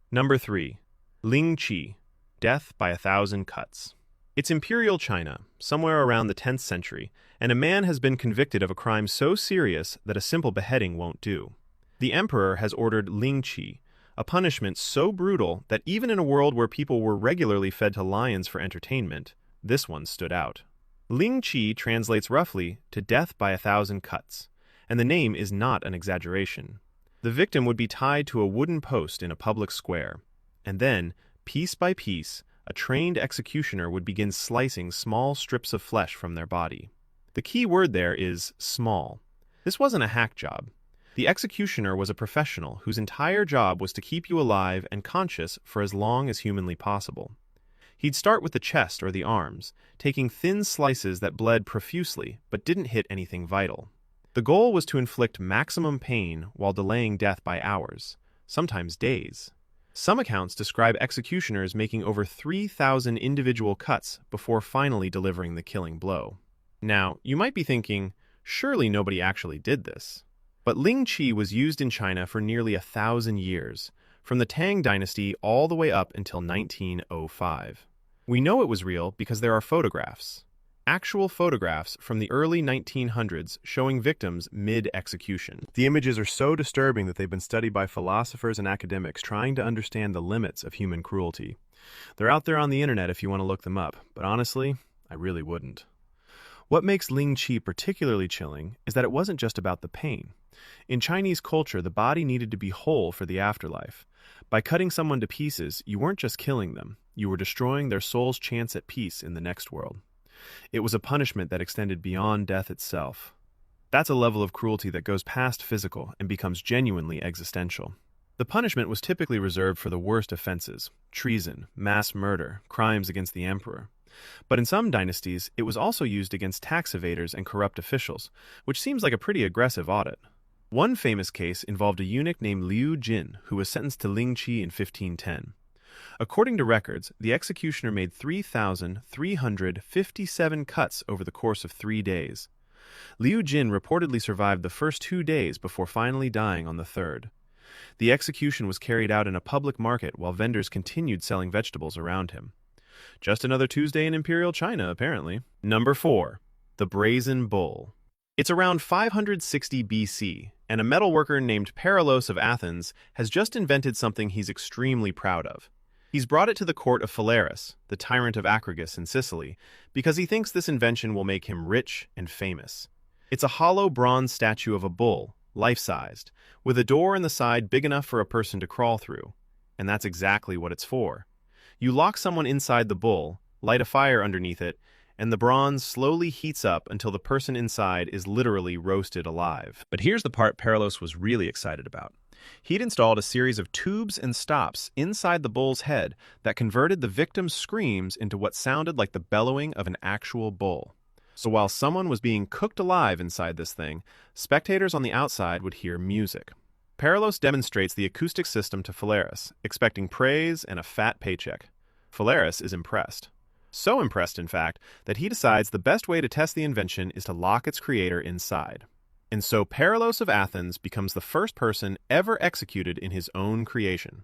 Number 3. Ling Qi, Death by 1,000 Cuts. It's Imperial China, somewhere around the 10th century, and a man has been convicted of a crime so serious that a simple beheading won't do. The emperor has ordered Ling Qi, a punishment so brutal that even in a world where people were regularly fed to lions for entertainment, this one stood out. Ling Qi translates roughly to death by 1,000 cuts, and the name is not an exaggeration. The victim would be tied to a wooden post in a public square, and then, piece by piece, a trained executioner would begin slicing small strips of flesh from their body. The key word there is small. This wasn't a hack job. The executioner was a professional whose entire job was to keep you alive and conscious for as long as humanly possible. He'd start with the chest or the arms, taking thin slices that bled profusely but didn't hit anything vital. The goal was to inflict maximum pain while delaying death by hours, sometimes days. Some accounts describe executioners making over 3,000 individual cuts before finally delivering the killing blow. Now, you might be thinking, surely nobody actually did this. But Ling Qi was used in China for nearly 1,000 years, from the Tang Dynasty all the way up until 1905. We know it was real because there are photographs. Actual photographs from the early 1900s showing victims mid-execution. The images are so disturbing that they've been studied by philosophers and academics trying to understand the limits of human cruelty. They're out there on the internet if you want to look them up, but honestly, I really wouldn't. What makes Ling Qi particularly chilling is that it wasn't just about the pain. In Chinese culture, the body needed to be whole for the afterlife. By cutting someone to pieces, you weren't just killing them, you were destroying their soul's chance at peace in the next world. It was a punishment that extended beyond death itself. That's a level of cruelty that goes past physical and becomes genuinely existential. The punishment was typically reserved for the worst offenses: treason, mass murder, crimes against the emperor. But in some dynasties, it was also used against tax evaders and corrupt officials, which seems like a pretty aggressive audit. One famous case involved a eunuch named Liu Jin, who was sentenced to Ling Qi in 1510. According to records, the executioner made 3,357 cuts over the course of 3 days. Liu Jin reportedly survived the first 2 days before finally dying on the third. The execution was carried out in a public market while vendors continued selling vegetables around him. Just another Tuesday in Imperial China, apparently. Number 4. The Brazen Bull. It's around 560 BC, and a metalworker named Paralos of Athens has just invented something he's extremely proud of. He's brought it to the court of Phalaris, the tyrant of Acragas in Sicily, because he thinks this invention will make him rich and famous. It's a hollow bronze statue of a bull, life-sized, with a door in the side big enough for a person to crawl through. And that's exactly what it's for. You lock someone inside the bull, light a fire underneath it, and the bronze slowly heats up until the person inside is literally roasted alive. But here's the part Paralos was really excited about. He'd installed a series of tubes and stops inside the bull's head that converted the victim's screams into what sounded like the bellowing of an actual bull. So while someone was being cooked alive inside this thing, spectators on the outside would hear music. Paralos demonstrates the acoustic system to Phalaris, expecting praise and a fat paycheck. Phalaris is impressed. So impressed, in fact, that he decides the best way to test the invention is to lock its creator inside. And so Paralos of Athens becomes the first person ever executed in his own creation.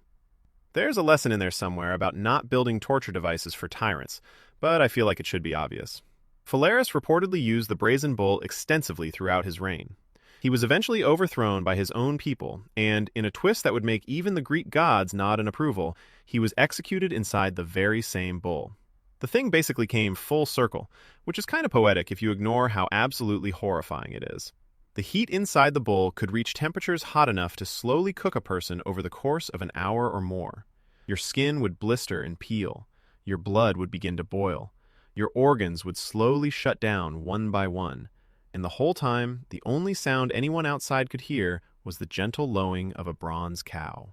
There's a lesson in there somewhere about not building torture devices for tyrants, but I feel like it should be obvious. Phalaris reportedly used the brazen bull extensively throughout his reign. He was eventually overthrown by his own people, and in a twist that would make even the Greek gods nod in approval, he was executed inside the very same bull. The thing basically came full circle, which is kind of poetic if you ignore how absolutely horrifying it is. The heat inside the bull could reach temperatures hot enough to slowly cook a person over the course of an hour or more. Your skin would blister and peel. Your blood would begin to boil. Your organs would slowly shut down one by one. And the whole time, the only sound anyone outside could hear was the gentle lowing of a bronze cow.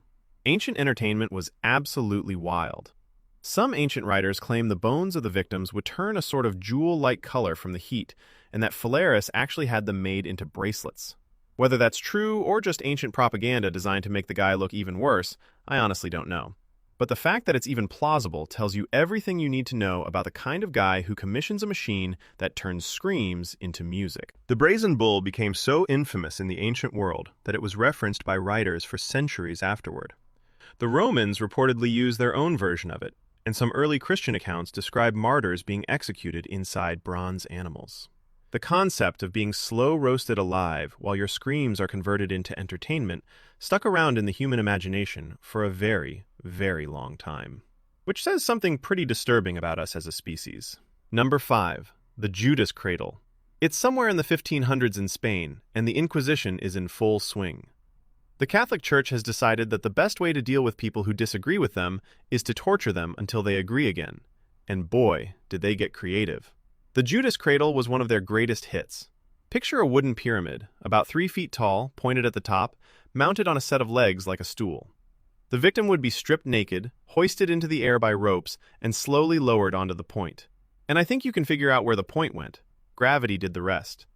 Ancient entertainment was absolutely wild. Some ancient writers claim the bones of the victims would turn a sort of jewel-like color from the heat, and that Phalaris actually had them made into bracelets. Whether that's true or just ancient propaganda designed to make the guy look even worse, I honestly don't know. But the fact that it's even plausible tells you everything you need to know about the kind of guy who commissions a machine that turns screams into music. The brazen bull became so infamous in the ancient world that it was referenced by writers for centuries afterward. The Romans reportedly used their own version of it, and some early Christian accounts describe martyrs being executed inside bronze animals. The concept of being slow roasted alive while your screams are converted into entertainment stuck around in the human imagination for a very, very long time. Which says something pretty disturbing about us as a species. Number 5. The Judas Cradle. It's somewhere in the 1500s in Spain, and the Inquisition is in full swing. The Catholic Church has decided that the best way to deal with people who disagree with them is to torture them until they agree again. And boy, did they get creative. The Judas Cradle was one of their greatest hits. Picture a wooden pyramid, about 3 feet tall, pointed at the top, mounted on a set of legs like a stool. The victim would be stripped naked, hoisted into the air by ropes, and slowly lowered onto the point. And I think you can figure out where the point went. Gravity did the rest.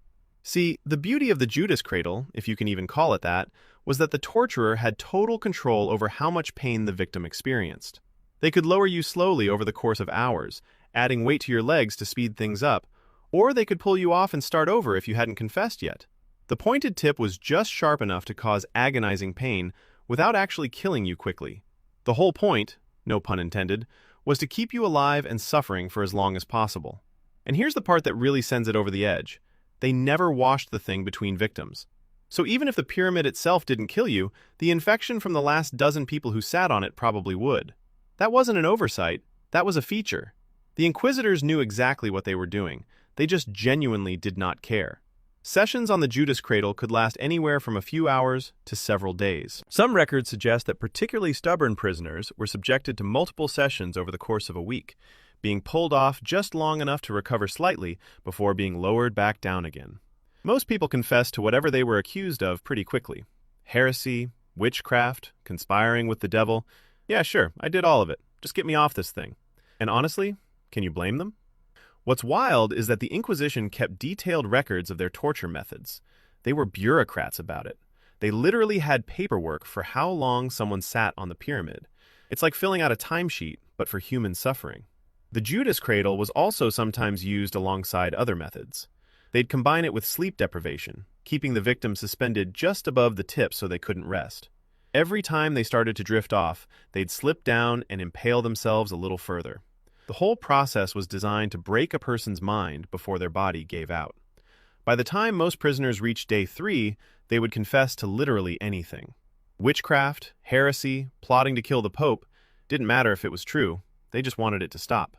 See, the beauty of the Judas Cradle, if you can even call it that, was that the torturer had total control over how much pain the victim experienced. They could lower you slowly over the course of hours, adding weight to your legs to speed things up, or they could pull you off and start over if you hadn't confessed yet. The pointed tip was just sharp enough to cause agonizing pain without actually killing you quickly. The whole point, no pun intended, was to keep you alive and suffering for as long as possible. And here's the part that really sends it over the edge. They never washed the thing between victims. So even if the pyramid itself didn't kill you, the infection from the last dozen people who sat on it probably would. That wasn't an oversight, that was a feature. The Inquisitors knew exactly what they were doing. They just genuinely did not care. Sessions on the Judas Cradle could last anywhere from a few hours to several days. Some records suggest that particularly stubborn prisoners were subjected to multiple sessions over the course of a week, being pulled off just long enough to recover slightly before being lowered back down again. Most people confessed to whatever they were accused of pretty quickly. Heresy, witchcraft, conspiring with the devil. Yeah, sure, I did all of it. Just get me off this thing. And honestly, can you blame them? What's wild is that the Inquisition kept detailed records of their torture methods. They were bureaucrats about it. They literally had paperwork for how long someone sat on the pyramid. It's like filling out a timesheet, but for human suffering. The Judas Cradle was also sometimes used alongside other methods. They'd combine it with sleep deprivation, keeping the victim suspended just above the tip so they couldn't rest. Every time they started to drift off, they'd slip down and impale themselves a little further. The whole process was designed to break a person's mind before their body gave out. By the time most prisoners reached day 3, they would confess to literally anything. Witchcraft, heresy, plotting to kill the Pope, didn't matter if it was true, they just wanted it to stop.